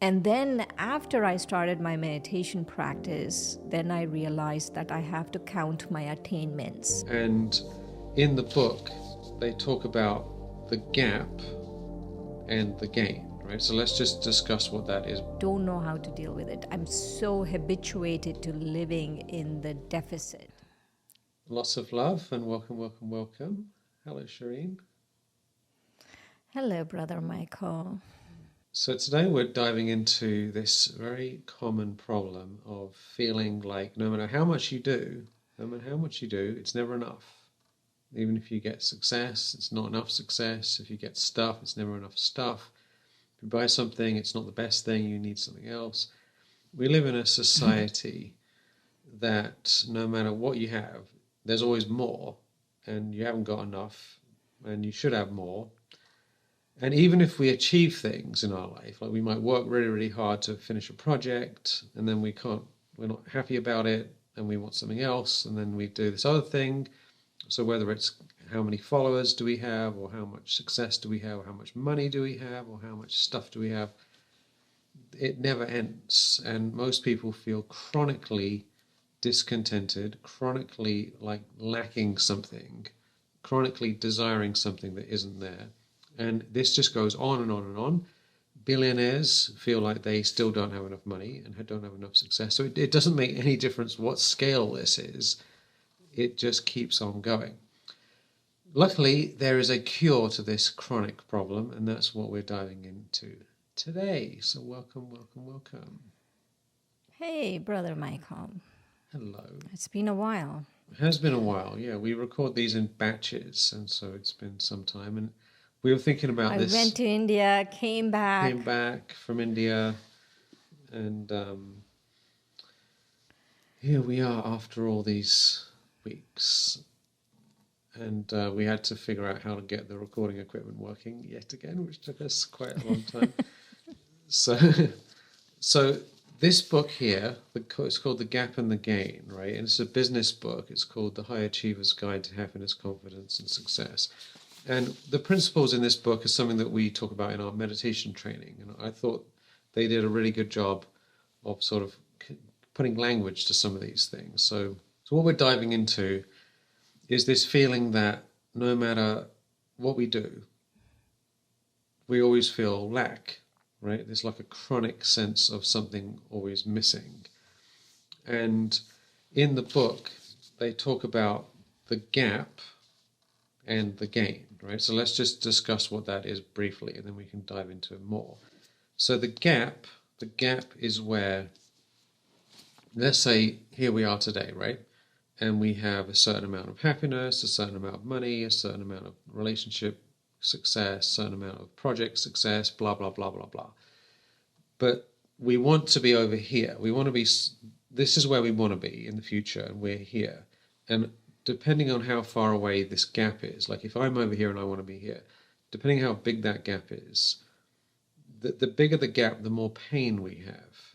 And then after I started my meditation practice, then I realized that I have to count my attainments. And in the book, they talk about the gap and the gain, right? So let's just discuss what that is. Don't know how to deal with it. I'm so habituated to living in the deficit. Lots of love and welcome, welcome, welcome. Hello, Shireen. Hello, Brother Michael. So today we're diving into this very common problem of feeling like no matter how much you do, it's never enough. Even if you get success, it's not enough success. If you get stuff, it's never enough stuff. If you buy something, it's not the best thing, you need something else. We live in a society that no matter what you have, there's always more, and you haven't got enough, and you should have more. And even if we achieve things in our life, like we might work really, really hard to finish a project, and then we're not happy about it, and we want something else, and then we do this other thing. So whether it's how many followers do we have, or how much success do we have, or how much money do we have, or how much stuff do we have, it never ends. And most people feel chronically discontented, chronically like lacking something, chronically desiring something that isn't there. And this just goes on and on and on. Billionaires feel like they still don't have enough money and don't have enough success. So it doesn't make any difference what scale this is. It just keeps on going. Luckily, there is a cure to this chronic problem, and that's what we're diving into today. So welcome, welcome, welcome. Hey, Brother Michael. Hello. It's been a while. It has been a while, yeah. We record these in batches, and so it's been some time. And we were thinking about this. I went to India, came back. Came back from India, and here we are after all these weeks. And we had to figure out how to get the recording equipment working yet again, which took us quite a long time. So this book here, it's called The Gap and the Gain, right? And it's a business book. It's called The High Achiever's Guide to Happiness, Confidence, and Success. And the principles in this book are something that we talk about in our meditation training. And I thought they did a really good job of sort of putting language to some of these things. So what we're diving into is this feeling that no matter what we do, we always feel lack, right? There's like a chronic sense of something always missing. And in the book, they talk about the gap and the gain, right? So let's just discuss what that is briefly, and then we can dive into it more. So the gap is where, let's say here we are today, right? And we have a certain amount of happiness, a certain amount of money, a certain amount of relationship success, a certain amount of project success, blah, blah, blah, blah, blah. But we want to be over here. This is where we want to be in the future, and we're here. And depending on how far away this gap is, like if I'm over here and I want to be here, depending how big that gap is, the bigger the gap, the more pain we have,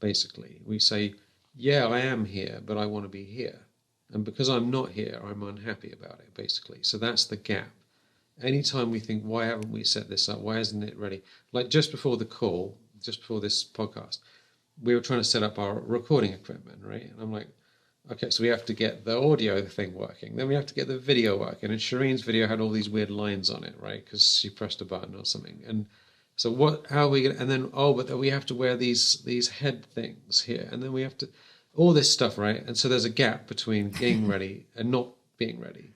basically. We say, yeah, I am here, but I want to be here. And because I'm not here, I'm unhappy about it, basically. So that's the gap. Anytime we think, why haven't we set this up? Why isn't it ready? Like just before the call, just before this podcast, we were trying to set up our recording equipment, right? And I'm like, okay, so we have to get the audio thing working. Then we have to get the video working. And Shireen's video had all these weird lines on it, right? Because she pressed a button or something. And so how are we going to, and then, but we have to wear these head things here. And then we have to, all this stuff, right? And so there's a gap between getting ready and not being ready.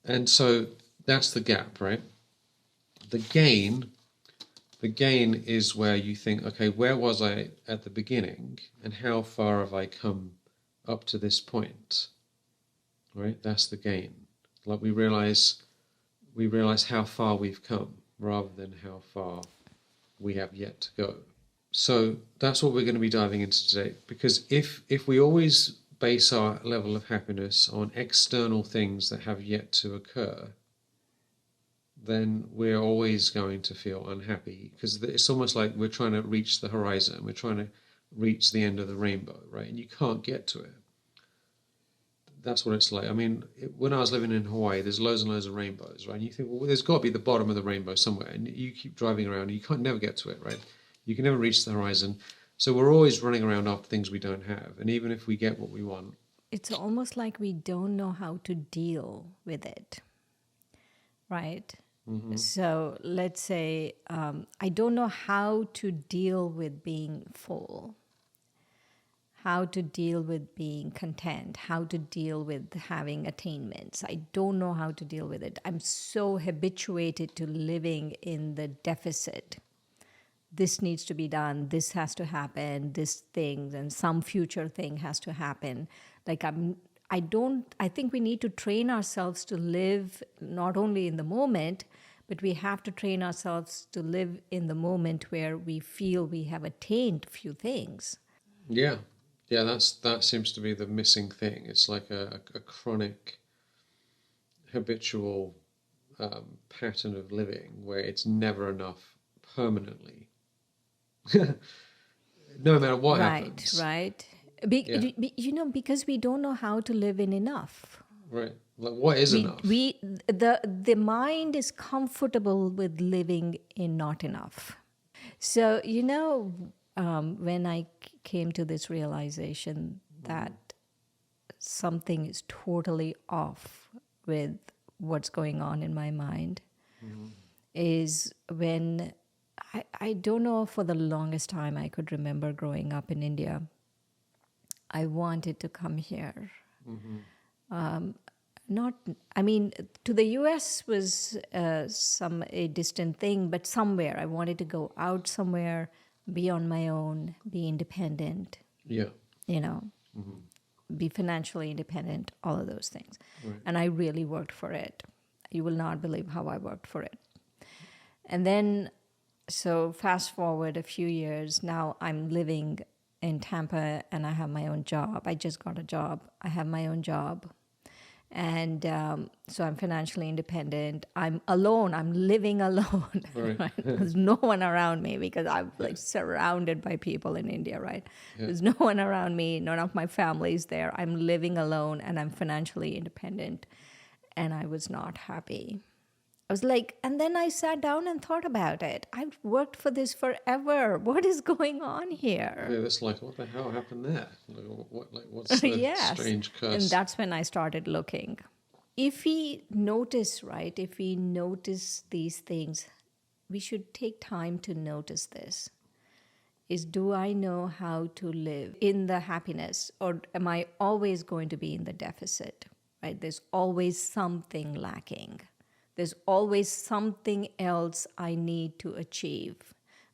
And so that's the gap, right? The gain is where you think, okay, where was I at the beginning and how far have I come up to this point, right? That's the gain. Like we realize how far we've come rather than how far we have yet to go. So that's what we're going to be diving into today, because if we always base our level of happiness on external things that have yet to occur, then we're always going to feel unhappy, because it's almost like we're trying to reach the horizon, we're trying to reach the end of the rainbow, right? And you can't get to it. That's what it's like. I mean, when I was living in Hawaii, there's loads and loads of rainbows, right? And you think, well, there's got to be the bottom of the rainbow somewhere, and you keep driving around, and you can't never get to it, right? You can never reach the horizon. So we're always running around after things we don't have. And even if we get what we want, It's almost like we don't know how to deal with it, right? So let's say I don't know how to deal with being full, how to deal with being content, how to deal with having attainments. I don't know how to deal with it. I'm so habituated to living in the deficit. This needs to be done, this has to happen, this thing, and some future thing has to happen. Like I think we need to train ourselves to live not only in the moment, but we have to train ourselves to live in the moment where we feel we have attained few things. yeah, that seems to be the missing thing. It's like a chronic, habitual pattern of living where it's never enough permanently. No matter what happens. Right. Yeah. Because we don't know how to live in enough. Right. Like, what is enough? The mind is comfortable with living in not enough. So, when I came to this realization that something is totally off with what's going on in my mind, is when I don't know, for the longest time I could remember growing up in India, I wanted to come here. To the US was a distant thing, but somewhere I wanted to go out somewhere, be on my own, be independent, Yeah. Be financially independent, all of those things. Right. And I really worked for it. You will not believe how I worked for it. And then, so fast forward a few years, now I'm living in Tampa and I have my own job. I just got a job. I have my own job. And so I'm financially independent. I'm alone. I'm living alone. Right. Right? There's no one around me because I'm like surrounded by people in India, right? Yeah. There's no one around me. None of my family's there. I'm living alone and I'm financially independent. And I was not happy. I was like, and then I sat down and thought about it. I've worked for this forever. What is going on here? Yeah, it's like, what the hell happened there? What's the Yes. strange curse? And that's when I started looking. If we notice these things, we should take time to notice this. Do I know how to live in the happiness, or am I always going to be in the deficit? Right? There's always something lacking. There's always something else I need to achieve.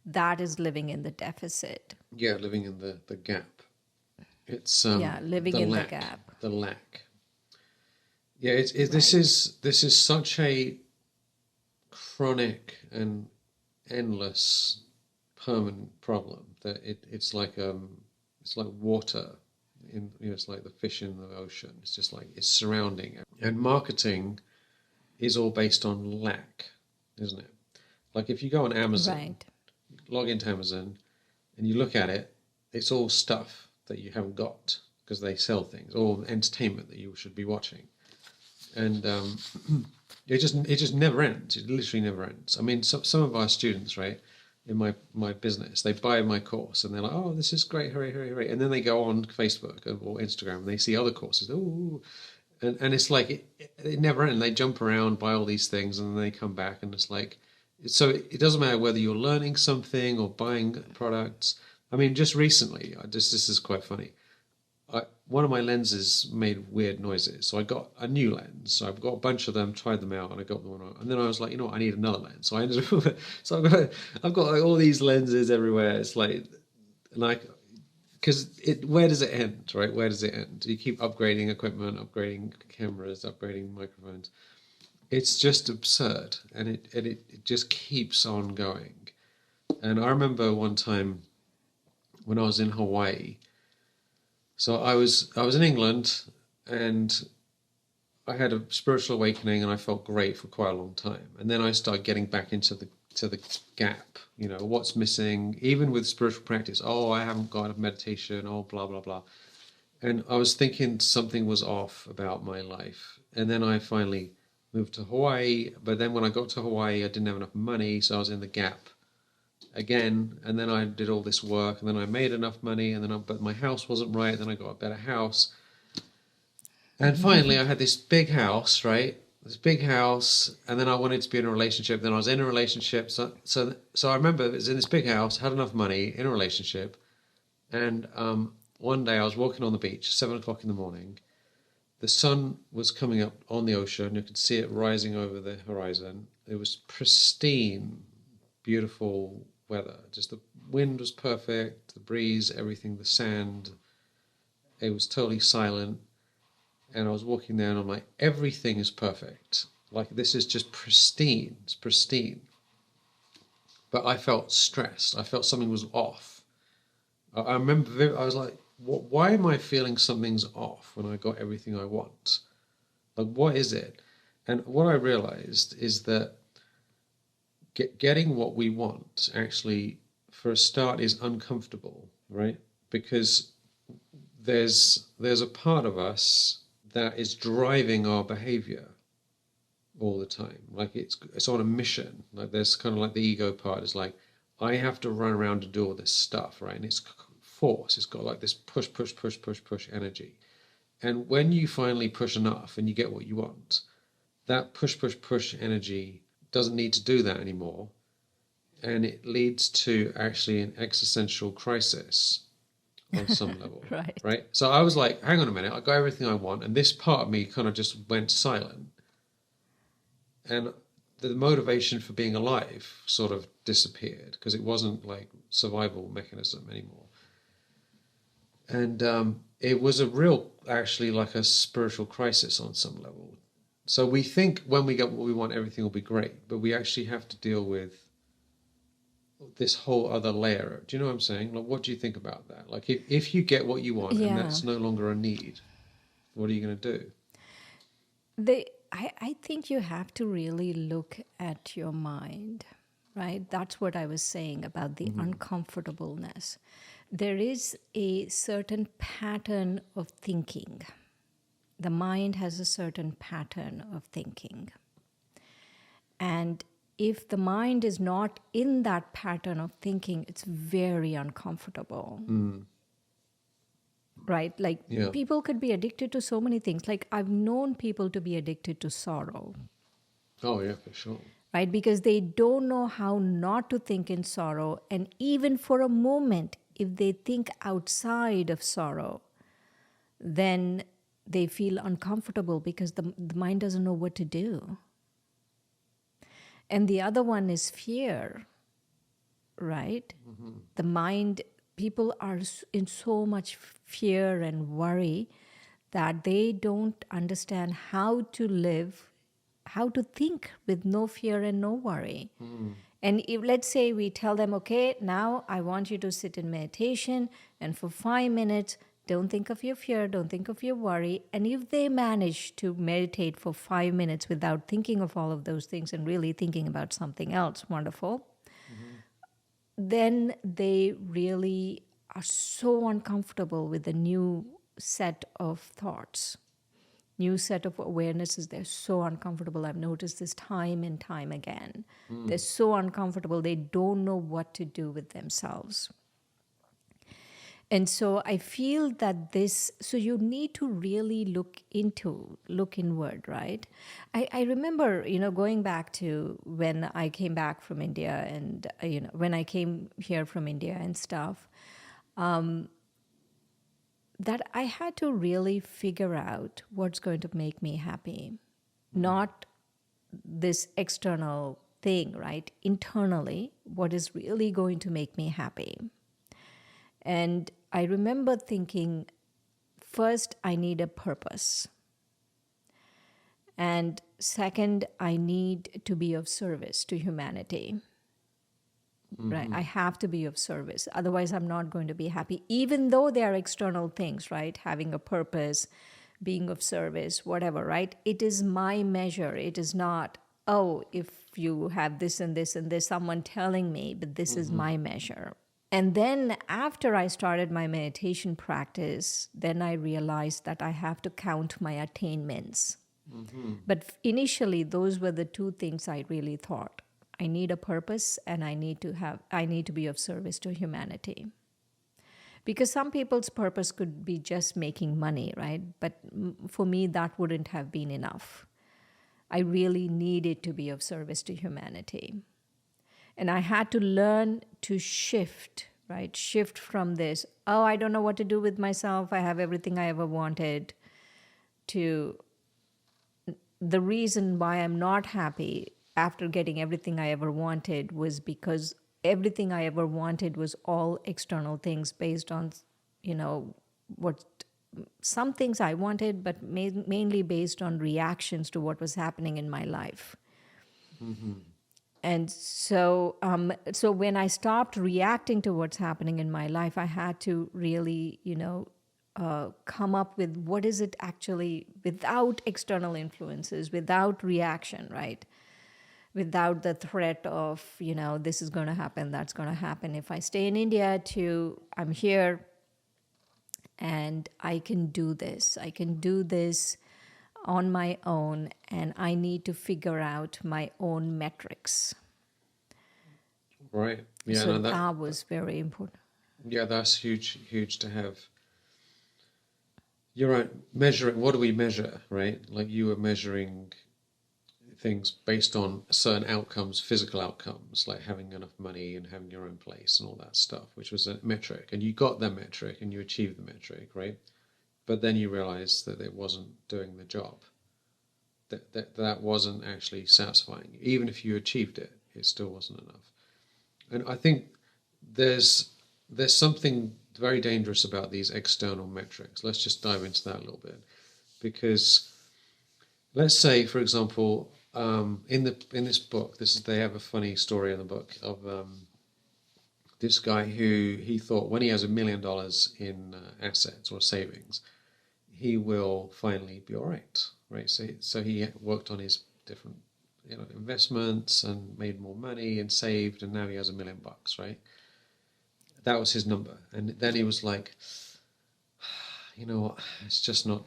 That is living in the deficit. Yeah, living in the gap. It's living in the gap. The lack. Yeah, this is such a chronic and endless, permanent problem that it's like water. It's like the fish in the ocean. It's just like it's surrounding. And marketing is all based on lack, isn't it? Like if you go on Amazon, Right. log into Amazon, and you look at it, it's all stuff that you haven't got because they sell things, all entertainment that you should be watching, and it just never ends. It literally never ends. I mean, some of our students, right, in my business, they buy my course and they're like, oh, this is great, hooray, hooray, hooray, and then they go on Facebook or Instagram and they see other courses, oh. And it's like it never ends. They jump around, buy all these things, and then they come back, and it's like, so it doesn't matter whether you're learning something or buying products. I mean, just recently, this is quite funny. One of my lenses made weird noises, so I got a new lens. So I've got a bunch of them, tried them out, and I got the one on. And then I was like, I need another lens. So I ended up, I've got like all these lenses everywhere. It's like, because where does it end, right? Where does it end? You keep upgrading equipment, upgrading cameras, upgrading microphones. It's just absurd, and it just keeps on going. And I remember one time when I was in Hawaii. So I was in England, and I had a spiritual awakening, and I felt great for quite a long time. And then I started getting back into the gap, what's missing, even with spiritual practice. Oh, I haven't got a meditation, oh, blah, blah, blah. And I was thinking something was off about my life. And then I finally moved to Hawaii. But then when I got to Hawaii, I didn't have enough money, so I was in the gap again, and then I did all this work, and then I made enough money, and then but my house wasn't right. Then I got a better house, and finally I had this big house, right? This big house, and then I wanted to be in a relationship. Then I was in a relationship, so I remember it was in this big house, had enough money, in a relationship, and one day I was walking on the beach, 7 o'clock in the morning. The sun was coming up on the ocean. You could see it rising over the horizon. It was pristine, beautiful weather. Just the wind was perfect, the breeze, everything, the sand. It was totally silent. And I was walking there and I'm like, everything is perfect. Like, this is just pristine. It's pristine. But I felt stressed. I felt something was off. I remember, I was like, why am I feeling something's off when I got everything I want? Like, what is it? And what I realized is that getting what we want actually, for a start, is uncomfortable, right? Because there's a part of us that is driving our behavior all the time. Like, it's on a mission. Like, there's kind of like the ego part is like, I have to run around and do all this stuff, right? And it's force. It's got like this push energy. And when you finally push enough and you get what you want, that push energy doesn't need to do that anymore. And it leads to actually an existential crisis on some level. Right? So I was like, hang on a minute, I got everything I want. And this part of me kind of just went silent. And the motivation for being alive sort of disappeared because it wasn't like survival mechanism anymore. And it was a real, actually, like a spiritual crisis on some level. So we think when we get what we want, everything will be great, but we actually have to deal with this whole other layer. Do you know what I'm saying? Like, what do you think about that? Like, if you get what you want and that's no longer a need, what are you going to do? I think you have to really look at your mind, right? That's what I was saying about the uncomfortableness. There is a certain pattern of thinking. The mind has a certain pattern of thinking. And if the mind is not in that pattern of thinking, it's very uncomfortable. Right? Like, people could be addicted to so many things. Like, I've known people to be addicted to sorrow. Oh, yeah, for sure. Right? Because they don't know how not to think in sorrow. And even for a moment, if they think outside of sorrow, then they feel uncomfortable because the mind doesn't know what to do. And the other one is fear, right? The mind, people are in so much fear and worry that they don't understand how to live, how to think with no fear and no worry. And if, let's say, we tell them, okay, now I want you to sit in meditation, and for 5 minutes, don't think of your fear, don't think of your worry. And if they manage to meditate for 5 minutes without thinking of all of those things and really thinking about something else wonderful, then they really are so uncomfortable with the new set of thoughts, new set of awarenesses. They're so uncomfortable. I've noticed this time and time again. They're so uncomfortable. They don't know what to do with themselves. And so I feel that so you need to really look inward, right? I remember, going back to when I came back from India and, when I came here from India and stuff, that I had to really figure out what's going to make me happy, not this external thing, right? Internally, what is really going to make me happy. And I remember thinking, first, I need a purpose. And second, I need to be of service to humanity. Right? I have to be of service. Otherwise, I'm not going to be happy, even though they are external things, right? Having a purpose, being of service, whatever, right? It is my measure. It is not, oh, if you have this and this and this, someone telling me, but this is my measure. And then after I started my meditation practice, then I realized that I have to count my attainments. But initially, those were the two things I really thought. I need a purpose, and I need to be of service to humanity. Because some people's purpose could be just making money, right? But for me, that wouldn't have been enough. I really needed to be of service to humanity. And I had to learn to shift, right? Shift from this, oh, I don't know what to do with myself, I have everything I ever wanted, to the reason why I'm not happy after getting everything I ever wanted was because everything I ever wanted was all external things based on, what some things I wanted, but mainly based on reactions to what was happening in my life. Mm-hmm. And so when I stopped reacting to what's happening in my life, I had to really, come up with what is it actually, without external influences, without reaction, right? Without the threat of, this is going to happen, that's going to happen. If I stay in India, I'm here and I can do this. I can do this on my own, and I need to figure out my own metrics. Right. Yeah. So that was very important. Yeah, that's huge to have your own measuring. What do we measure, right? Like you were measuring things based on certain outcomes, physical outcomes, like having enough money and having your own place and all that stuff, which was a metric. And you got that metric and you achieved the metric, right? But then you realized that it wasn't doing the job. That wasn't actually satisfying. Even if you achieved it, it still wasn't enough. And I think there's something very dangerous about these external metrics. Let's just dive into that a little bit, because let's say, for example, in this book, they have a funny story in the book of this guy who he thought when he has $1 million in assets or savings, he will finally be all right, right? So he worked on his different investments and made more money and saved, and now he has $1 million, right? That was his number. And then he was like, you know what, it's just not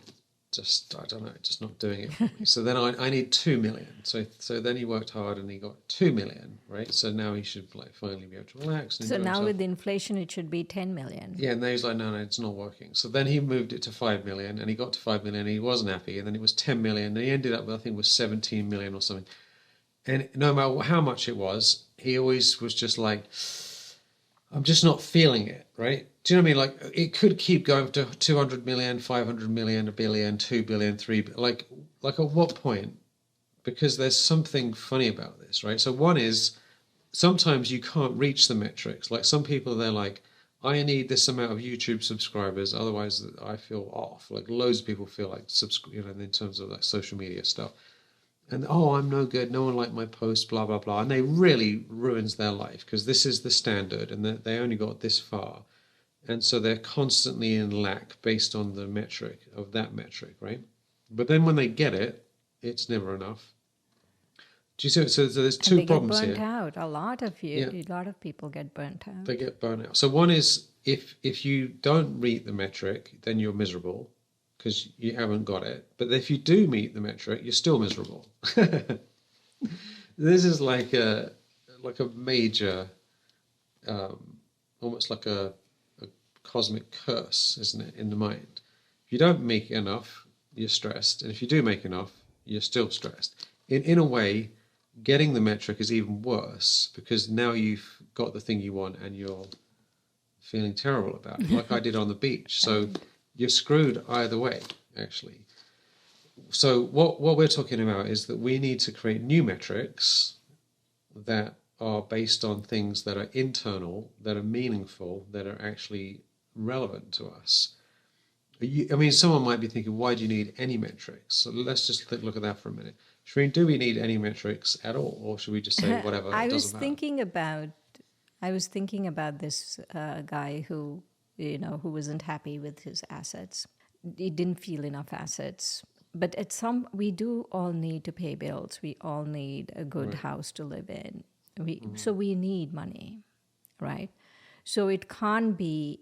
doing it for me. So then I need 2 million. So then he worked hard and he got 2 million, right? So now he should finally be able to relax. And so now himself. With inflation, it should be 10 million. Yeah, and then he's like, no, it's not working. So then he moved it to 5 million, and he got to 5 million and he wasn't happy. And then it was 10 million. And he ended up with, I think it was 17 million or something. And no matter how much it was, he always was just like, I'm just not feeling it, right? Do you know what I mean? Like, it could keep going to 200 million, 500 million, 1 billion, 2 billion, 3 billion. Like at what point? Because there's something funny about this, right? So one is, sometimes you can't reach the metrics. Like some people, they're like, I need this amount of YouTube subscribers, otherwise I feel off. Like loads of people feel like, in terms of like social media stuff. And, I'm no good, no one liked my post, blah, blah, blah. And they really ruins their life because this is the standard and they only got this far. And so they're constantly in lack based on the metric of that metric, right? But then when they get it, it's never enough. Do you see? So there's two problems here. They get burnt out. A lot of people get burnt out. They get burnt out. So one is if you don't meet the metric, then you're miserable because you haven't got it. But if you do meet the metric, you're still miserable. This is like a major, almost like a cosmic curse, isn't it, in the mind? If you don't make enough, you're stressed. And if you do make enough, you're still stressed. In a way, getting the metric is even worse because now you've got the thing you want and you're feeling terrible about it, like I did on the beach. So you're screwed either way, actually. So what we're talking about is that we need to create new metrics that are based on things that are internal, that are meaningful, that are actually relevant to us. Someone might be thinking, why do you need any metrics? So let's just look at that for a minute. Shreen, do we need any metrics at all, or should we just say whatever? I was thinking about this guy who wasn't happy with his assets. He didn't feel enough assets. But we do all need to pay bills. We all need a good house to live in. So we need money, right? So it can't be,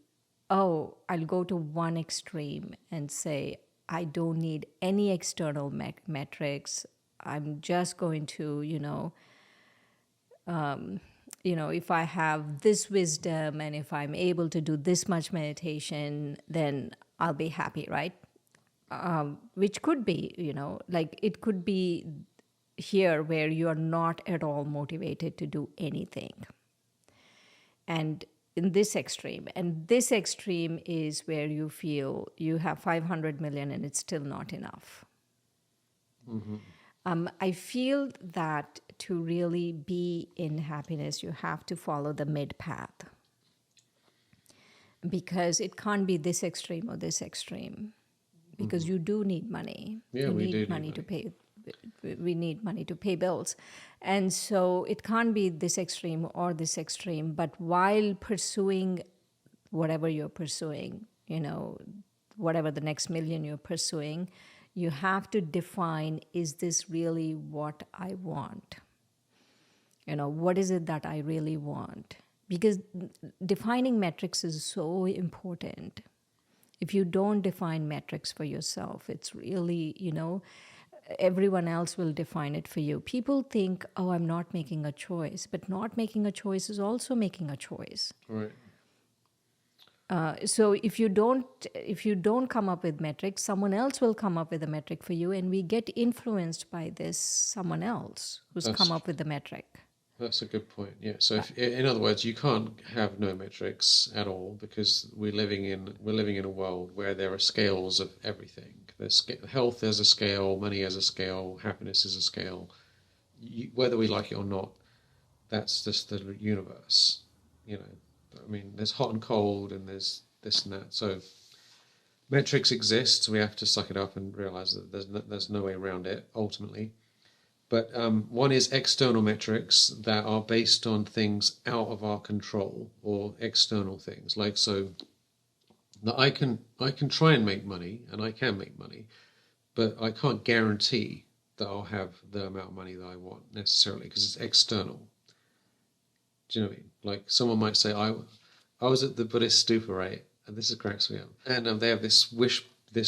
I'll go to one extreme and say, I don't need any external metrics. I'm just going to, if I have this wisdom and if I'm able to do this much meditation, then I'll be happy, right? Which could be, like it could be here where you're not at all motivated to do anything. And in this extreme, and this extreme is where you feel you have 500 million and it's still not enough. I feel that to really be in happiness, you have to follow the mid path, because it can't be this extreme or this extreme, because you do need money. Yeah, you we need do need money to money. pay. We need money to pay bills. And so it can't be this extreme or this extreme, but while pursuing whatever you're pursuing, whatever the next million you're pursuing, you have to define, is this really what I want? What is it that I really want? Because defining metrics is so important. If you don't define metrics for yourself, it's really, everyone else will define it for you. People think, oh, I'm not making a choice, but not making a choice is also making a choice. Right. So if you don't come up with metrics, someone else will come up with a metric for you, and we get influenced by this someone else who's come up with the metric. That's a good point. Yeah. So, in other words, you can't have no metrics at all, because we're living in a world where there are scales of everything. There's health as a scale, money as a scale, happiness as a scale. Whether we like it or not, that's just the universe. I mean, there's hot and cold, and there's this and that. So metrics exist. So we have to suck it up and realize that there's no way around it ultimately. But one is external metrics that are based on things out of our control, or external things. Like, so that I can try and make money, and I can make money, but I can't guarantee that I'll have the amount of money that I want necessarily, because it's external. Do you know what I mean? Like, someone might say, I was at the Buddhist stupa, right? And this is cracks me up. And they have this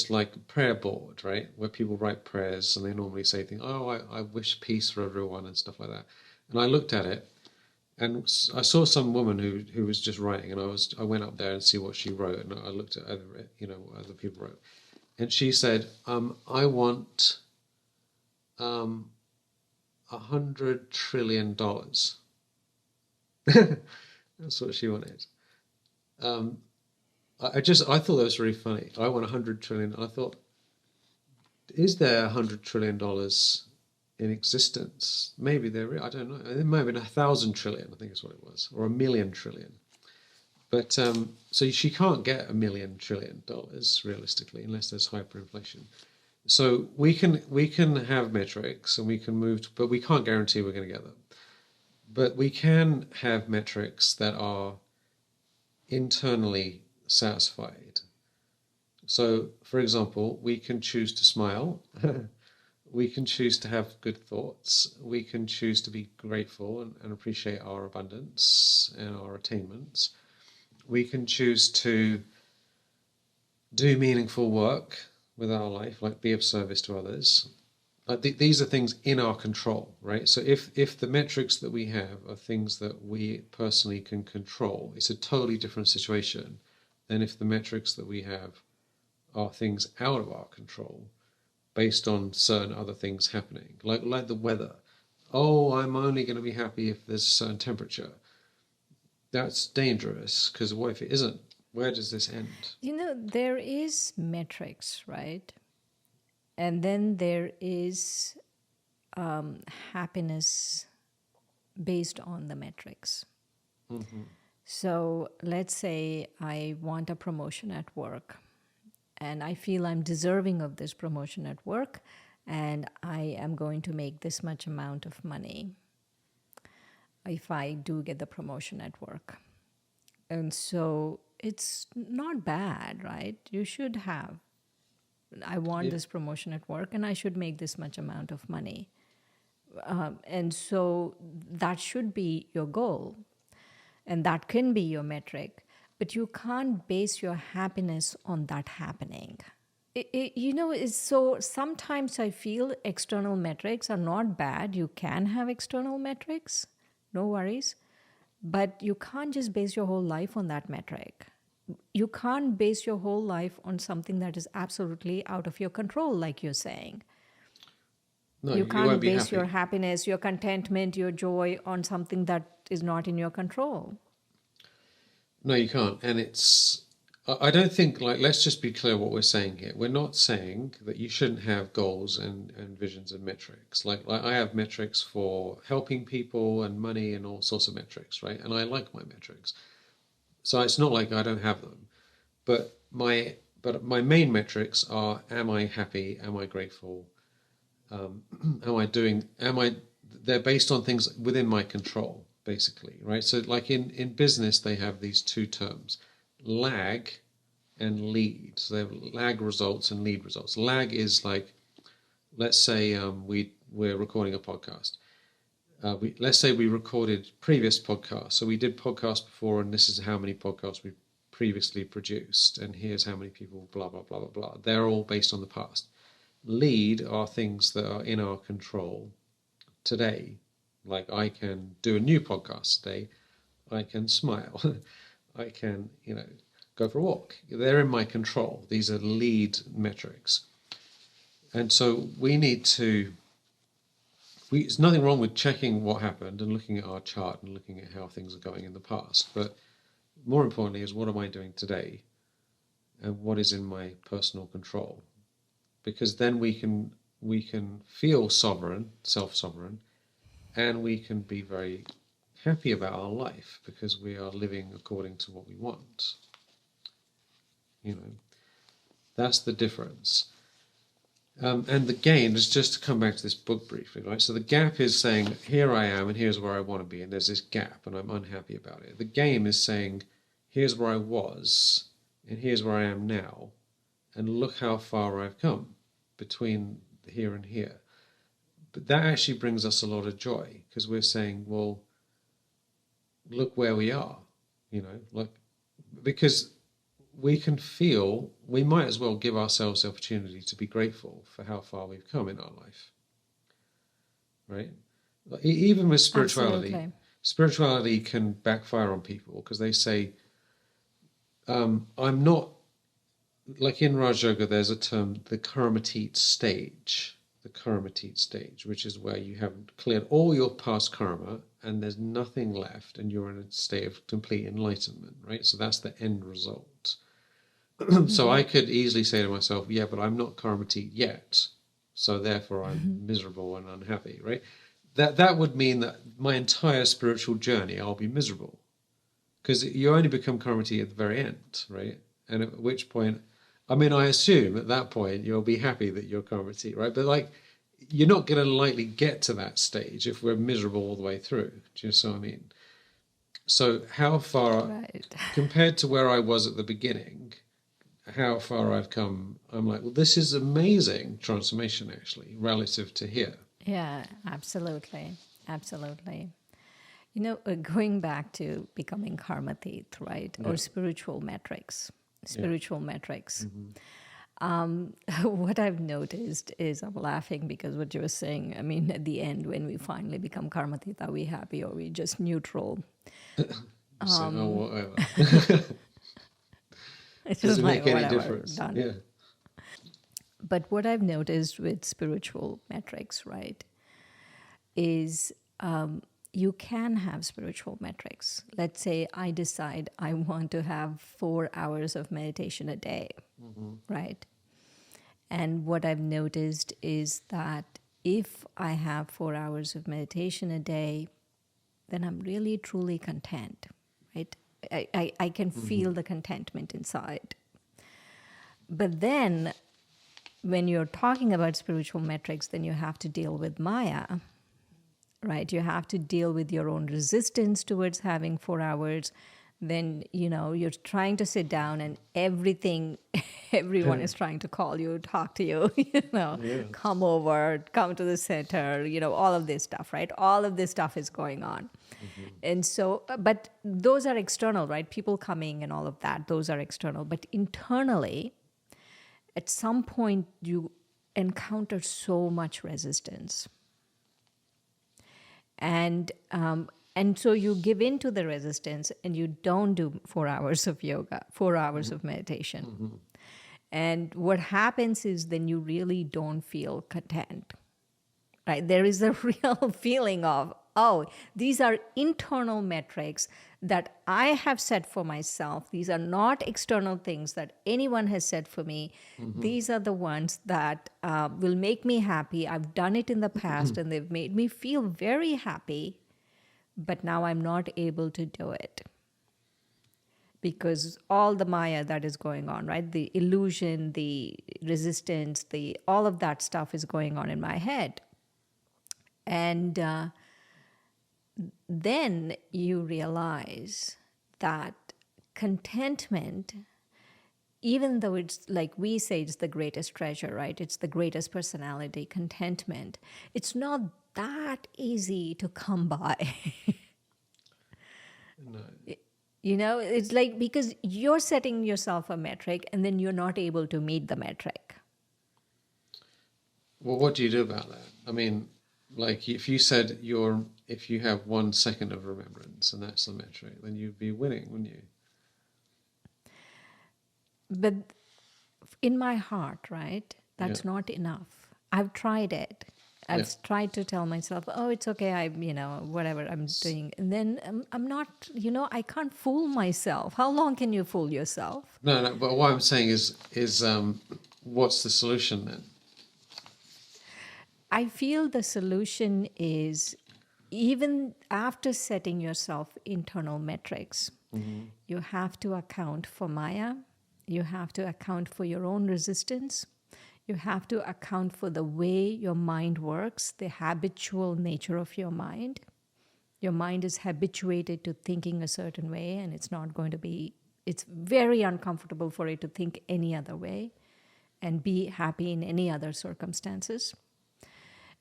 like prayer board, right? Where people write prayers, and they normally say things, I wish peace for everyone and stuff like that. And I looked at it, and I saw some woman who was just writing, and I went up there and see what she wrote, and I looked at what other people wrote. And she said, I want $100 trillion. That's what she wanted. I thought that was really funny. I want 100 trillion. I thought, is there $100 trillion in existence? Maybe there is. I don't know. It might have been 1,000 trillion. I think is what it was, or 1,000,000 trillion. But so she can't get $1,000,000 trillion realistically, unless there's hyperinflation. So we can have metrics, and we can move, but we can't guarantee we're going to get them. But we can have metrics that are internally satisfied. So, for example, we can choose to smile. We can choose to have good thoughts. We can choose to be grateful and appreciate our abundance and our attainments. We can choose to do meaningful work with our life, like be of service to others. These are things in our control, right? So if the metrics that we have are things that we personally can control, it's a totally different situation than if the metrics that we have are things out of our control, based on certain other things happening, like the weather. Oh, I'm only going to be happy if there's a certain temperature. That's dangerous, because what if it isn't? Where does this end? There is metrics, right? And then there is happiness based on the metrics. Mm-hmm. So let's say I want a promotion at work, and I feel I'm deserving of this promotion at work, and I am going to make this much amount of money if I do get the promotion at work. And so it's not bad, right? You should have, I want this promotion at work, and I should make this much amount of money. And so that should be your goal, and that can be your metric, but you can't base your happiness on that happening. It's so sometimes I feel external metrics are not bad. You can have external metrics, no worries. But you can't just base your whole life on that metric. You can't base your whole life on something that is absolutely out of your control, like you're saying. No, You you can't won't be base your happy. happiness, your contentment, your joy on something that is not in your control. No, you can't. And I don't think, like, let's just be clear what we're saying here. We're not saying that you shouldn't have goals and visions and metrics. Like I have metrics for helping people and money and all sorts of metrics, right? And I like my metrics. So it's not like I don't have them. But my main metrics are: am I happy? Am I grateful? They're based on things within my control, basically, right? So like in business, they have these two terms, lag and lead. So they have lag results and lead results. Lag is like, let's say we're recording a podcast. Let's say we recorded previous podcasts. So we did podcasts before, and this is how many podcasts we previously produced, and here's how many people, blah, blah, blah, blah, blah. They're all based on the past. Lead are things that are in our control today. Like I can do a new podcast today. I can smile. I can, go for a walk. They're in my control. These are lead metrics. And so there's nothing wrong with checking what happened and looking at our chart and looking at how things are going in the past. But more importantly is, what am I doing today? And what is in my personal control? Because then we can feel sovereign, self-sovereign, and we can be very happy about our life because we are living according to what we want. That's the difference. And the gain is, just to come back to this book briefly, right? So the gap is saying, here I am and here's where I want to be, and there's this gap and I'm unhappy about it. The game is saying, here's where I was and here's where I am now, and look how far I've come between here and here. But that actually brings us a lot of joy, because we're saying, well, look where we are, because we can feel, we might as well give ourselves the opportunity to be grateful for how far we've come in our life, right? Even with spirituality, spirituality can backfire on people because they say, I'm not, like in Raj Yoga, there's a term, the 𝗕𝗦𝗡𝗦 stage, which is where you have cleared all your past karma and there's nothing left and you're in a state of complete enlightenment, right? So that's the end result. So I could easily say to myself, yeah, but I'm not 𝗕𝗦𝗡𝗦 yet, so therefore I'm miserable and unhappy, right? That would mean that my entire spiritual journey I'll be miserable, because you only become 𝗕𝗦𝗡𝗦 at the very end, right? And at which point, I assume at that point you'll be happy that you're 𝗕𝗦𝗡𝗦, right? But like, you're not going to likely get to that stage if we're miserable all the way through. Do you see what I mean? So how far, Right. compared to where I was at the beginning, how far I've come, I'm like, well, this is amazing transformation, actually, relative to here. Yeah, absolutely. Absolutely. Going back to becoming 𝗕𝗦𝗡𝗦, right? Or spiritual metrics. What I've noticed is, I'm laughing because what you were saying, at the end, when we finally become 𝗕𝗦𝗡𝗦, are we happy or are we just neutral? So, whatever. It's Does just it like, make any whatever, difference? done. Yeah. But what I've noticed with spiritual metrics, right, is you can have spiritual metrics. Let's say I decide I want to have 4 hours of meditation a day, right? And what I've noticed is that if I have 4 hours of meditation a day, then I'm really, truly content, right? I can feel the contentment inside. But then when you're talking about spiritual metrics, then you have to deal with Maya, right? You have to deal with your own resistance towards having 4 hours. Then, you're trying to sit down and everyone is trying to call you, talk to you, come over, come to the center, all of this stuff, right? All of this stuff is going on. And so, but those are external, right? People coming and all of that, those are external. But internally, at some point, you encounter so much resistance. And And so you give in to the resistance and you don't do 4 hours of yoga, 4 hours of meditation. And what happens is then you really don't feel content, right? There is a real feeling of, oh, these are internal metrics that I have set for myself. These are not external things that anyone has set for me. These are the ones that will make me happy. I've done it in the past and they've made me feel very happy, but now I'm not able to do it. Because all the Maya that is going on, right? The illusion, the resistance, all of that stuff is going on in my head. And then you realize that contentment, even though it's like we say it's the greatest treasure, right? It's the greatest personality, contentment. It's not that easy to come by. No. You know, it's like because you're setting yourself a metric and then you're not able to meet the metric. Well, what do you do about that? I mean, like if you said if you have 1 second of remembrance and that's the metric, then you'd be winning, wouldn't you? But in my heart, right, that's not enough. I've tried it. I've tried to tell myself, oh, it's okay, whatever I'm doing. And then I'm not, I can't fool myself. How long can you fool yourself? No, but what I'm saying is what's the solution then? I feel the solution is even after setting yourself internal metrics, you have to account for Maya. You have to account for your own resistance. You have to account for the way your mind works, the habitual nature of your mind. Your mind is habituated to thinking a certain way, and it's very uncomfortable for it to think any other way and be happy in any other circumstances.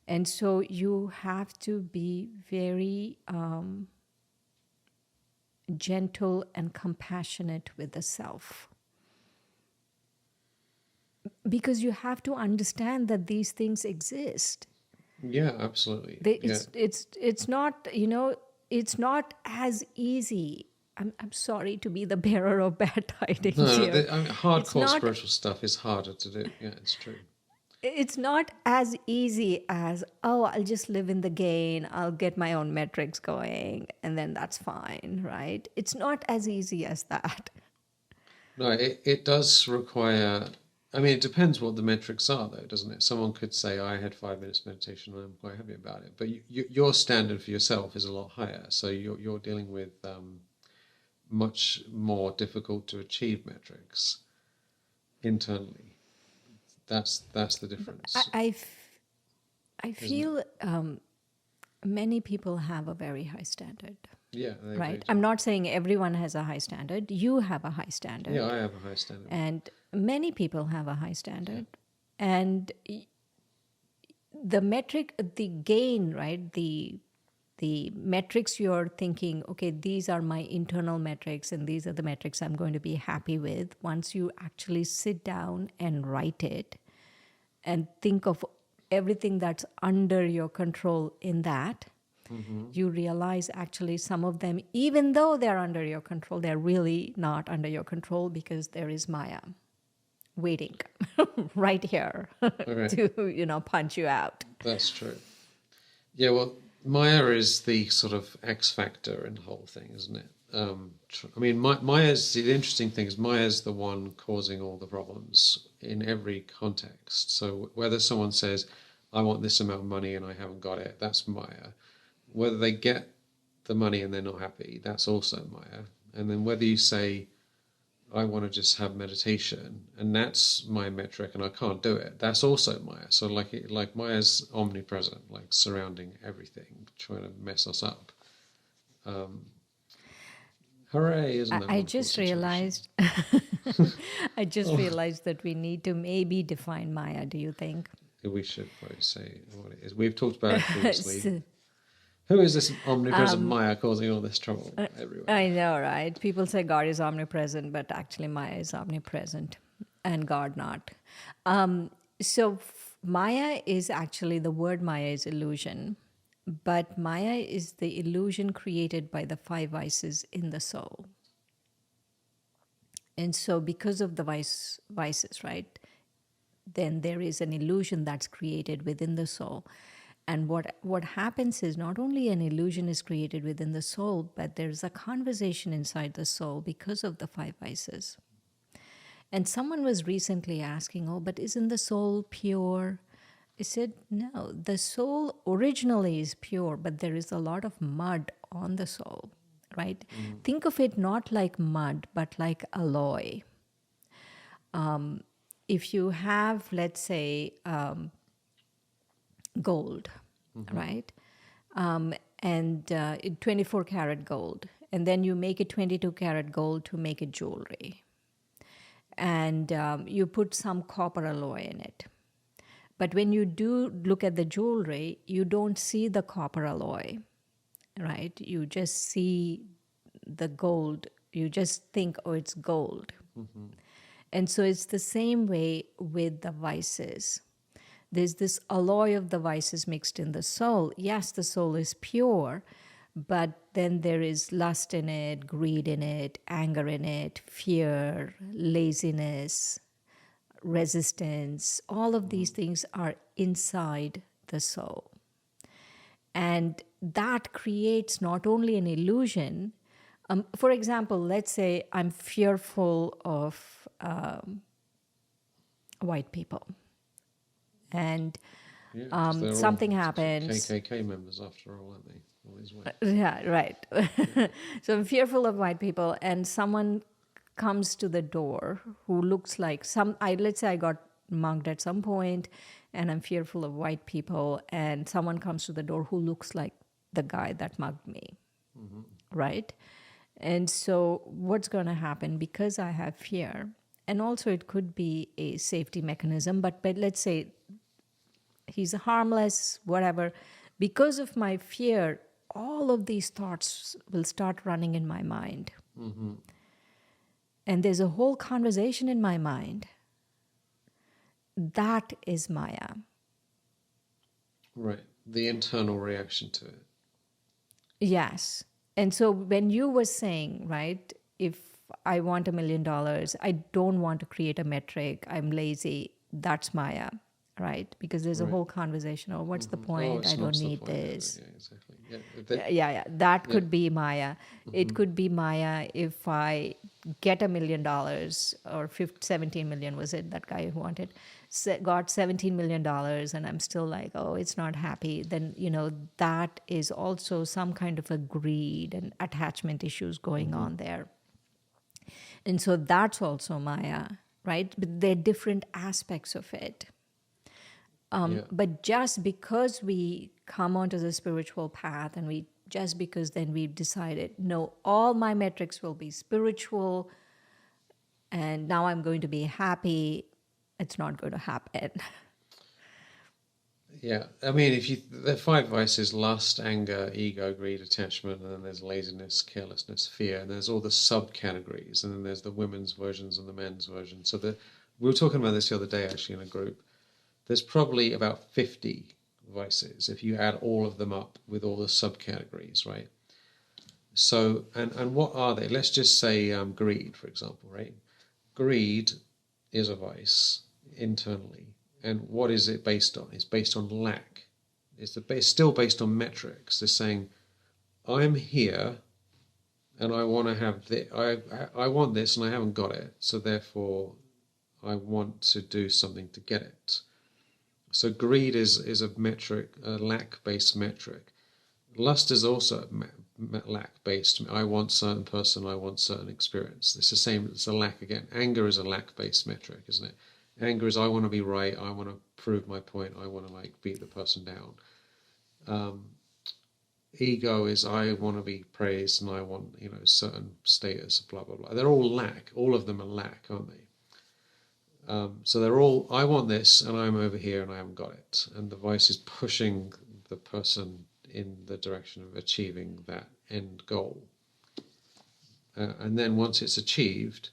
And so you have to be very gentle and compassionate with the self. Because you have to understand that these things exist. Yeah, absolutely. It's not, it's not as easy. I'm sorry to be the bearer of bad tidings here. Hardcore spiritual stuff is harder to do. Yeah, it's true. It's not as easy as, oh, I'll just live in the gain, I'll get my own metrics going, and then that's fine, right? It's not as easy as that. No, it does require... I mean, it depends what the metrics are, though, doesn't it? Someone could say, I had 5 minutes meditation and I'm quite happy about it. But your standard for yourself is a lot higher. So you're dealing with much more difficult to achieve metrics internally. That's the difference. I feel many people have a very high standard. Yeah, right. I'm not saying everyone has a high standard. You have a high standard. Yeah, I have a high standard. And many people have a high standard. Yeah. And the metric, the gain, right? The metrics you're thinking, okay, these are my internal metrics and these are the metrics I'm going to be happy with. Once you actually sit down and write it and think of everything that's under your control in that, you realize actually some of them, even though they're under your control, they're really not under your control because there is Maya waiting right here to, punch you out. That's true. Yeah, well, Maya is the sort of X factor in the whole thing, isn't it? I mean, Maya's, the interesting thing is Maya's the one causing all the problems in every context. So whether someone says, I want this amount of money and I haven't got it, that's Maya. Whether they get the money and they're not happy, that's also Maya. And then whether you say, I want to just have meditation and that's my metric and I can't do it, that's also Maya. So like Maya's omnipresent, like surrounding everything, trying to mess us up. Hooray, isn't that? I just realized realized that we need to maybe define Maya, do you think? We should probably say what it is. We've talked about it previously. Who is this omnipresent Maya causing all this trouble everywhere? I know, right? People say God is omnipresent, but actually Maya is omnipresent and God not. So Maya is actually, the word Maya is illusion. But Maya is the illusion created by the five vices in the soul. And so because of the vices, right, then there is an illusion that's created within the soul. And what happens is not only an illusion is created within the soul, but there's a conversation inside the soul because of the five vices. And someone was recently asking, oh, but isn't the soul pure? I said, no, the soul originally is pure, but there is a lot of mud on the soul, right? Think of it not like mud, but like alloy. If you have, let's say, gold, right? And 24 karat gold, and then you make it 22 karat gold to make it jewelry. And you put some copper alloy in it. But when you do look at the jewelry, you don't see the copper alloy, right? You just see the gold. You just think, oh, it's gold. And so it's the same way with the vices. There's this alloy of the vices mixed in the soul. Yes, the soul is pure, but then there is lust in it, greed in it, anger in it, fear, laziness, resistance. All of these things are inside the soul. And that creates not only an illusion. For example, let's say I'm fearful of white people. And Yeah, 'cause they're something all happens. KKK members after all, aren't they? All these white. Yeah, right. So I'm fearful of white people, and someone comes to the door who looks like let's say I got mugged at some point, and I'm fearful of white people, and someone comes to the door who looks like the guy that mugged me, right? And so what's going to happen? Because I have fear, and also it could be a safety mechanism, but let's say he's harmless, whatever. Because of my fear, all of these thoughts will start running in my mind. And there's a whole conversation in my mind. That is Maya. Right. The internal reaction to it. Yes. And so when you were saying, right, if I want $1 million, I don't want to create a metric, I'm lazy, that's Maya, right? Because there's a whole conversation, oh, what's the point? I don't need this. Yeah, exactly. Yeah. Yeah. That could be Maya. It could be Maya if I get $1 million or 17 million, was it that guy who wanted, got $17 million, and I'm still like, oh, it's not happy. Then, that is also some kind of a greed and attachment issues going on there. And so that's also Maya, right? But there are different aspects of it. But just because we come onto the spiritual path and just because then we've decided, no, all my metrics will be spiritual and now I'm going to be happy, it's not going to happen. Yeah. I mean, the five vices: lust, anger, ego, greed, attachment, and then there's laziness, carelessness, fear, and there's all the subcategories, and then there's the women's versions and the men's version. So we were talking about this the other day, actually, in a group. There's probably about 50 vices if you add all of them up with all the subcategories, right? So, and what are they? Let's just say greed, for example, right? Greed is a vice internally. And what is it based on? It's based on lack. It's still based on metrics. They're saying, I'm here and I want to have this. I want this and I haven't got it. So therefore, I want to do something to get it. So greed is a metric, a lack-based metric. Lust is also lack-based. I want certain person, I want certain experience. It's the same, it's a lack again. Anger is a lack-based metric, isn't it? Anger is I want to be right, I want to prove my point, I want to beat the person down. Ego is I want to be praised and I want, certain status, blah, blah, blah. They're all lack. All of them are lack, aren't they? So they're all, I want this and I'm over here and I haven't got it. And the vice is pushing the person in the direction of achieving that end goal. And then once it's achieved,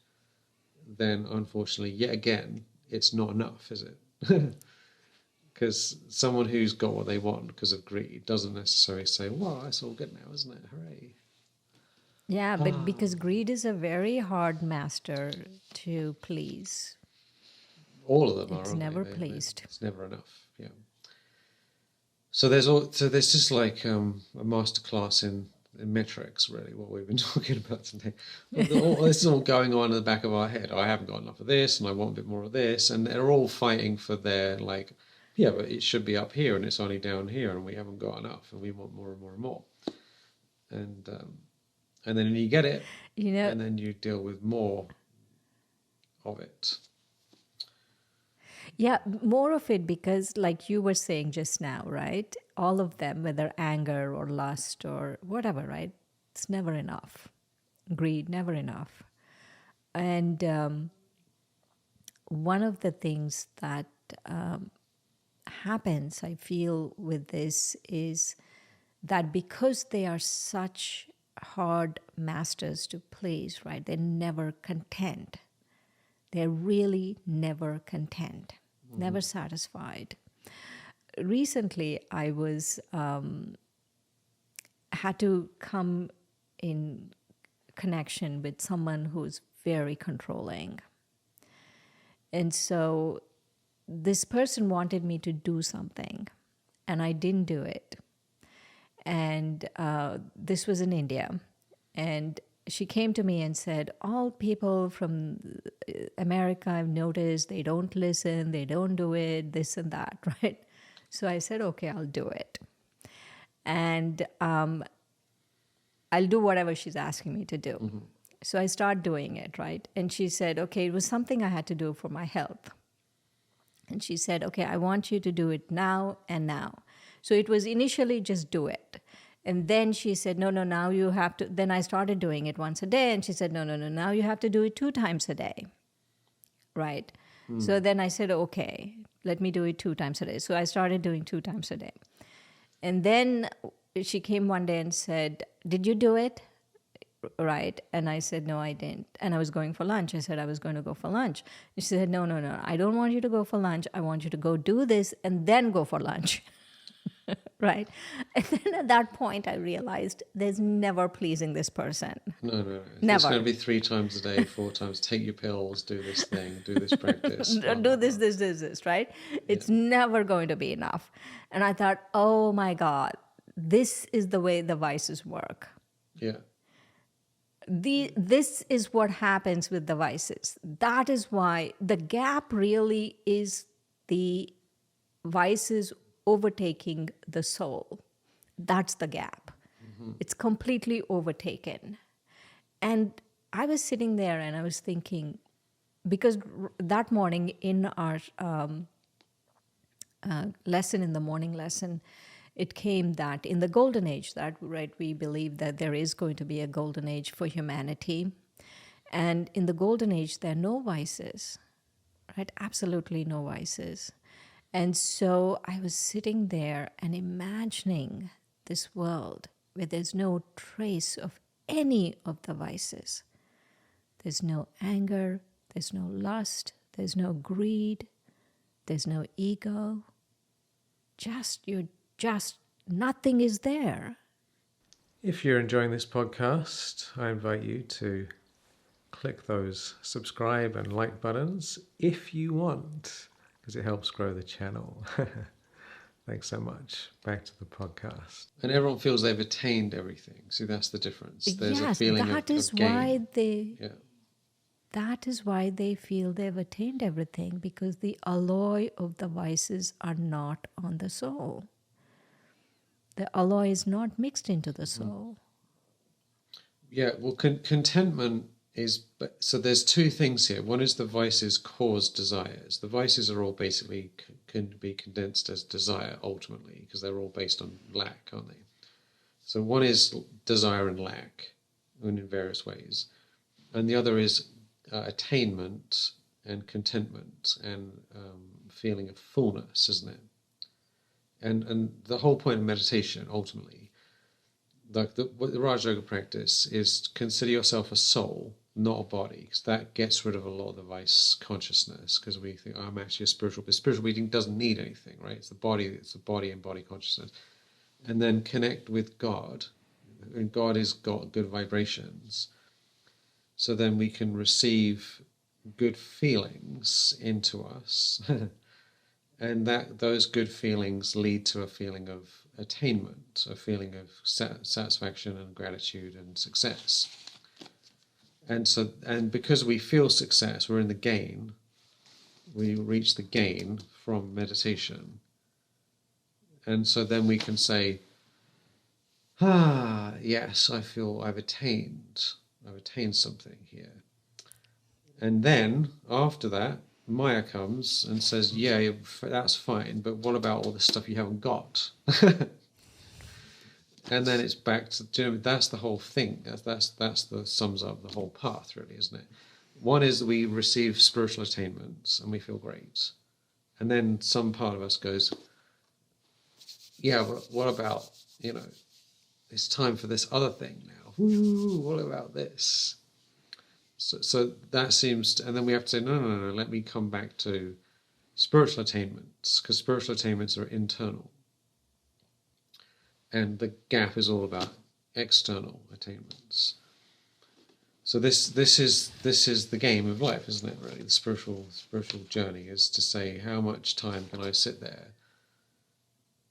then unfortunately, yet again, it's not enough, is it? Because someone who's got what they want because of greed doesn't necessarily say, well, it's all good now, isn't it? Hooray. Yeah, but because greed is a very hard master to please. All of them are, It's aren't never they? pleased. It's never enough, yeah. So there's just like a masterclass in metrics, really, what we've been talking about today. This is all going on in the back of our head. I haven't got enough of this, and I want a bit more of this, and they're all fighting for their, like, yeah, but it should be up here, and it's only down here, and we haven't got enough, and we want more and more and more. And then you get it, and then you deal with more of it. Yeah, more of it, because like you were saying just now, right? All of them, whether anger or lust or whatever, right? It's never enough. Greed, never enough. And one of the things that happens, I feel, with this is that because they are such hard masters to please, right? They're never content. They're really never content, never satisfied. Recently, I was had to come in connection with someone who's very controlling. And so this person wanted me to do something, and I didn't do it. And this was in India. And she came to me and said, all people from America, I've noticed, they don't listen, they don't do it, this and that, right? So I said, okay, I'll do it. And I'll do whatever she's asking me to do. Mm-hmm. So I start doing it, right? And she said, okay, it was something I had to do for my health. And she said, okay, I want you to do it now and now. So it was initially just do it. And then she said, no, now you have to. Then I started doing it once a day. And she said, no, now you have to do it 2 times a day. Right? So then I said, okay, let me do it 2 times a day. So I started doing 2 times a day. And then she came one day and said, did you do it? Right? And I said, no, I didn't. And I was going for lunch. I said I was going to go for lunch. And she said, no, I don't want you to go for lunch. I want you to go do this and then go for lunch. Right? And then at that point, I realized there's never pleasing this person. No. Never. It's going to be 3 times a day, 4 times. Take your pills, do this thing, do this practice. Do this, right? It's never going to be enough. And I thought, oh my God, this is the way the vices work. Yeah. This is what happens with the vices. That is why the gap really is the vices overtaking the soul. That's the gap. Mm-hmm. It's completely overtaken. And I was sitting there and I was thinking, because that morning in our lesson, in the morning lesson, it came that in the golden age, that right, we believe that there is going to be a golden age for humanity. And in the golden age, there are no vices, right? Absolutely no vices. And so I was sitting there and imagining this world where there's no trace of any of the vices. There's no anger, there's no lust, there's no greed, there's no ego. Just nothing is there. If you're enjoying this podcast, I invite you to click those subscribe and like buttons if you want, because it helps grow the channel. Thanks so much. Back to the podcast. And everyone feels they've attained everything. See, that's the difference. There's a feeling of gain. That is why they feel they've attained everything, because the alloy of the vices are not on the soul. The alloy is not mixed into the soul. Yeah, well, contentment is... So there's 2 things here. One is the vices cause desires. The vices are all basically can be condensed as desire, ultimately, because they're all based on lack, aren't they? So one is desire and lack, and in various ways. And the other is attainment and contentment and feeling of fullness, isn't it? And the whole point of meditation, ultimately, like what the Raja Yoga practice is, consider yourself a soul, not a body, because that gets rid of a lot of the vice consciousness, because we think, oh, I'm actually a spiritual, but spiritual being doesn't need anything, right? It's the body and body consciousness. And then connect with God, and God has got good vibrations. So then we can receive good feelings into us, and those good feelings lead to a feeling of attainment, a feeling of satisfaction and gratitude and success. And because we feel success, we're in the gain. We reach the gain from meditation, and so then we can say, yes, I feel I've attained something here. And then after that, Maya comes and says, yeah, that's fine, but what about all the stuff you haven't got? And then it's back to, that's the whole thing. That's the sums up the whole path, really, isn't it? One is that we receive spiritual attainments and we feel great. And then some part of us goes, yeah, but what about, it's time for this other thing now. Ooh, what about this? So that seems and then we have to say, no, let me come back to spiritual attainments, because spiritual attainments are internal. And the gap is all about external attainments. So this is the game of life, isn't it, really? The spiritual journey is to say, how much time can I sit there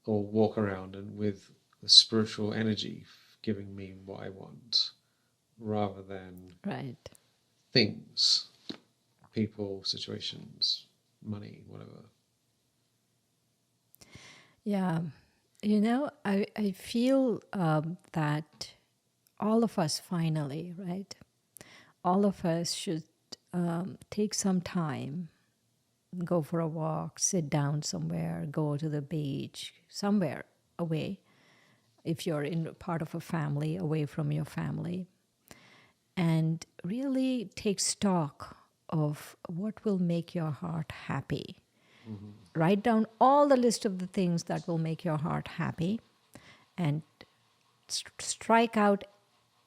or walk around and with the spiritual energy giving me what I want, rather than things, people, situations, money, whatever. Yeah. I feel that all of us finally, right? All of us should take some time, go for a walk, sit down somewhere, go to the beach, somewhere away. If you're in part of a family, away from your family, and really take stock of what will make your heart happy. Mm-hmm. Write down all the list of the things that will make your heart happy, and strike out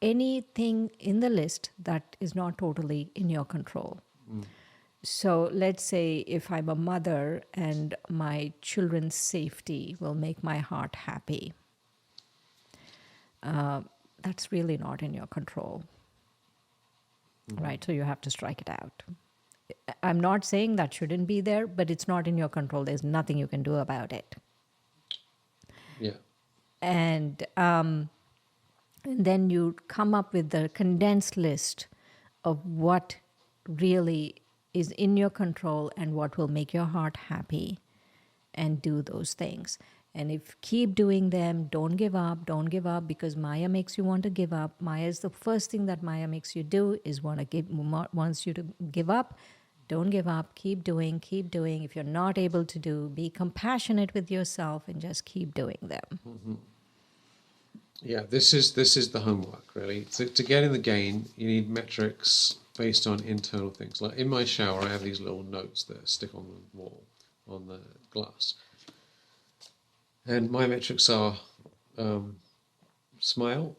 anything in the list that is not totally in your control. Mm. So let's say if I'm a mother and my children's safety will make my heart happy, that's really not in your control. Mm-hmm. Right? So you have to strike it out. I'm not saying that shouldn't be there, but it's not in your control. There's nothing you can do about it. Yeah. And then you come up with the condensed list of what really is in your control and what will make your heart happy, and do those things. And if keep doing them, don't give up, because Maya makes you want to give up. Maya is the first thing that Maya makes you do, is wants you to give up. Don't give up, keep doing. If you're not able to do, be compassionate with yourself and just keep doing them. Mm-hmm. Yeah, this is the homework, really. To get in the gain, you need metrics based on internal things. Like in my shower, I have these little notes that stick on the wall, on the glass. And my metrics are smile,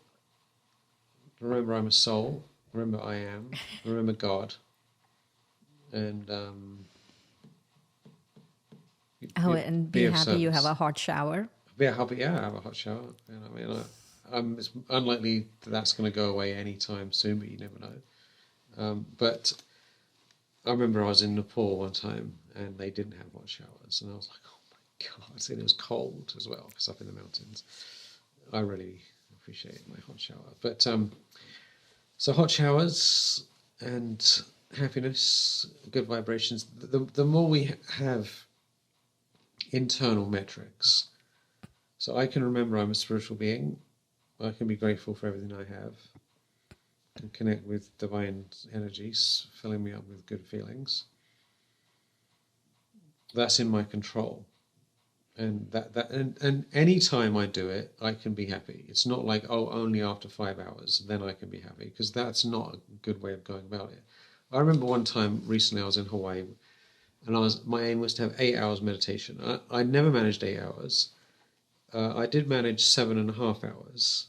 remember I'm a soul, remember I am, remember God, and and be happy service. You have a hot shower. Be happy, I have a hot shower. It's unlikely that's going to go away anytime soon, but you never know. But I remember I was in Nepal one time and they didn't have hot showers, and I was like, oh my God, and it was cold as well, because up in the mountains. I really appreciate my hot shower. But so hot showers and happiness, good vibrations. The more we have internal metrics. So I can remember I'm a spiritual being. I can be grateful for everything I have and connect with divine energies, filling me up with good feelings. That's in my control. And and any time I do it, I can be happy. It's not like, only after 5 hours, then I can be happy, because that's not a good way of going about it. I remember one time recently I was in Hawaii, and my aim was to have 8 hours meditation. I never managed 8 hours. I did manage 7.5 hours,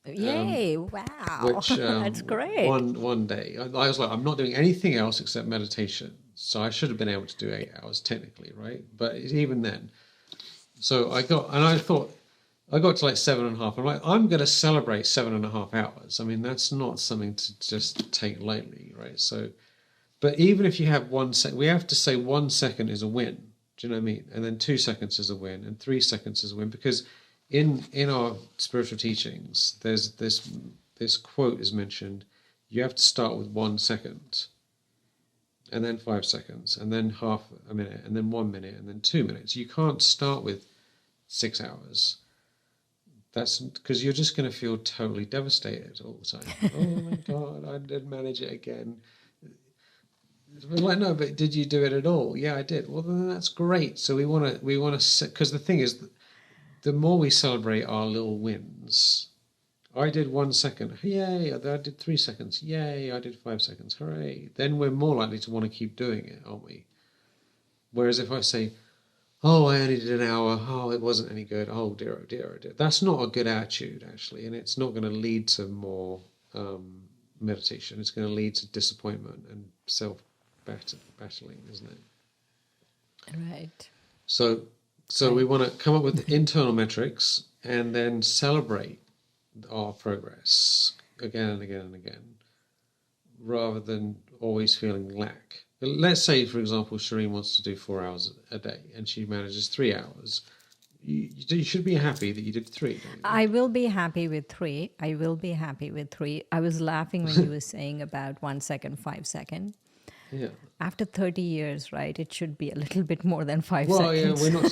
Yay! Wow, which that's great. one day I was like, I'm not doing anything else except meditation. So I should have been able to do 8 hours technically, right? But even then, so I got to like 7.5. I'm like, I'm going to celebrate 7.5 hours. I mean, that's not something to just take lightly, right? So, but even if you have 1 second, we have to say 1 second is a win. Do you know what I mean? And then 2 seconds is a win, and 3 seconds is a win, because in our spiritual teachings, there's this quote is mentioned. You have to start with 1 second, and then 5 seconds, and then half a minute, and then 1 minute, and then 2 minutes. You can't start with 6 hours. That's because you're just going to feel totally devastated all the time. Oh my God, I didn't manage it again. We're like, no, but did you do it at all? Yeah, I did. Well, then that's great. So we want to, because the thing is, the more we celebrate our little wins, I did 1 second, yay, I did 3 seconds, yay, I did 5 seconds, hooray. Then we're more likely to want to keep doing it, aren't we? Whereas if I say, oh, I only did an hour, oh, it wasn't any good, oh dear, oh dear, oh dear. That's not a good attitude, actually, and it's not going to lead to more meditation. It's going to lead to disappointment and self-battling, isn't it? Right. So we want to come up with internal metrics and then celebrate our progress again and again and again, rather than always feeling lack. Let's say, for example, Shireen wants to do 4 hours a day and she manages 3 hours. You should be happy that you did 3. Don't you? I will be happy with 3. I was laughing when you were saying about 1 second, 5 second. Yeah. After 30 years, right, it should be a little bit more than 5 Well, seconds. yeah, we're not.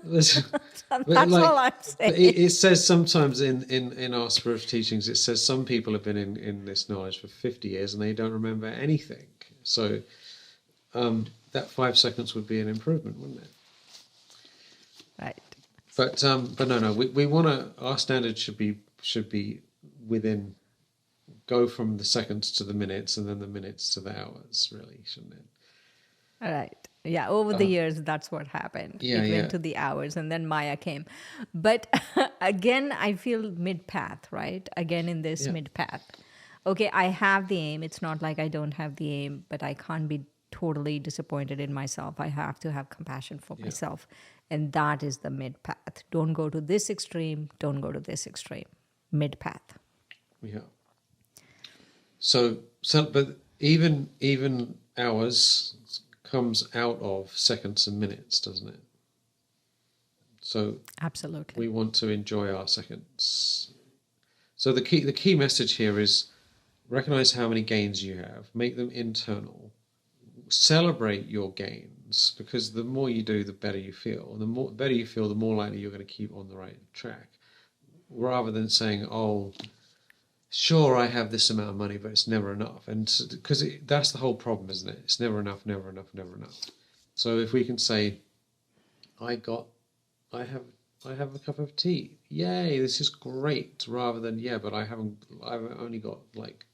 That's all I'm saying. It says sometimes in our spiritual teachings, it says some people have been in this knowledge for 50 years and they don't remember anything. So that 5 seconds would be an improvement, wouldn't it? Right. But no, we want to. Our standards should be within. Go from the seconds to the minutes, and then the minutes to the hours. Really, shouldn't it? All right. Yeah. Over the years, that's what happened. Yeah, it yeah. went to the hours, and then Maya came. But again, I feel mid-path, right? Again, in this mid-path. Okay, I have the aim. It's not like I don't have the aim, but I can't be totally disappointed in myself. I have to have compassion for myself. And that is the mid-path. Don't go to this extreme. Don't go to this extreme. Mid-path. Yeah. So, but even hours comes out of seconds and minutes, doesn't it? So Absolutely. we want to enjoy our seconds. So the key message here is recognize how many gains you have, make them internal, celebrate your gains, because the more you do, the better you feel, and the better you feel, the more likely you're going to keep on the right track, rather than saying, oh, sure, I have this amount of money, but it's never enough. And because that's the whole problem, isn't it? It's never enough, never enough, never enough. So if we can say, I have a cup of tea, yay, this is great, rather than, yeah, but I've only got like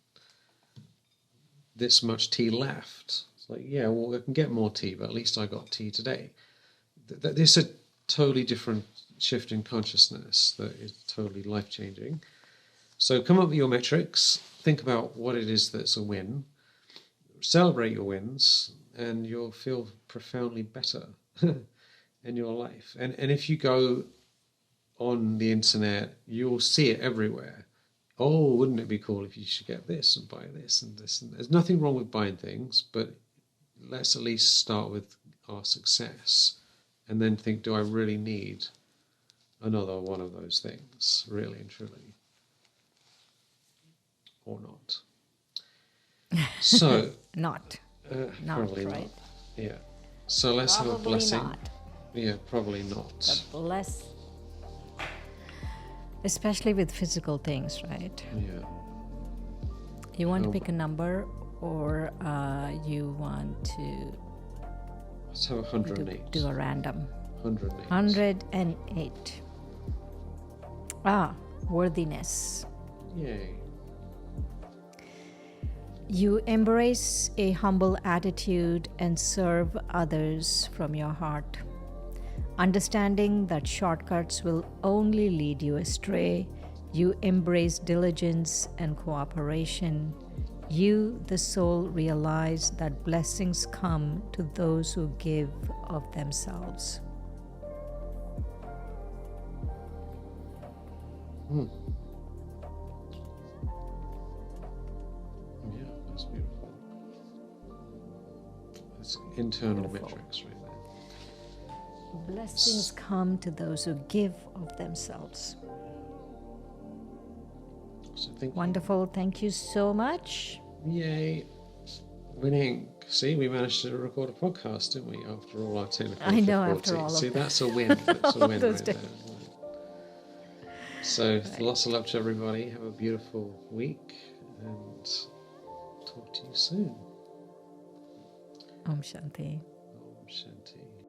this much tea left. It's like, yeah, well, I can get more tea, but at least I got tea today. This is a totally different shift in consciousness that is totally life-changing. So come up with your metrics, think about what it is that's a win, celebrate your wins, and you'll feel profoundly better in your life. And if you go on the internet, you'll see it everywhere. Oh, wouldn't it be cool if you should get this and buy this and this? And there's nothing wrong with buying things, but let's at least start with our success and then think, do I really need another one of those things, really and truly? Or not. So Not probably right. not. Yeah. So let's have a Probably blessing. not. Yeah, probably not. But especially with physical things, right? Yeah. You want to pick a number, or you want to Let's have 108. do a random? 108. 108. Worthiness. Yay. You embrace a humble attitude and serve others from your heart, understanding that shortcuts will only lead you astray. You embrace diligence and cooperation. You, the soul, realize that blessings come to those who give of themselves. Yeah, that's beautiful. That's internal metrics right there. Blessings come to those who give of themselves. So thank Wonderful. Thank you so much. you. Yay. Winning. See, we managed to record a podcast, didn't we, after all our technical I know, difficulties. after all of See, that. that's a win. That's a win those right there. So lots of love to everybody. Have a beautiful week and talk to you soon. Om Shanti. Om Shanti.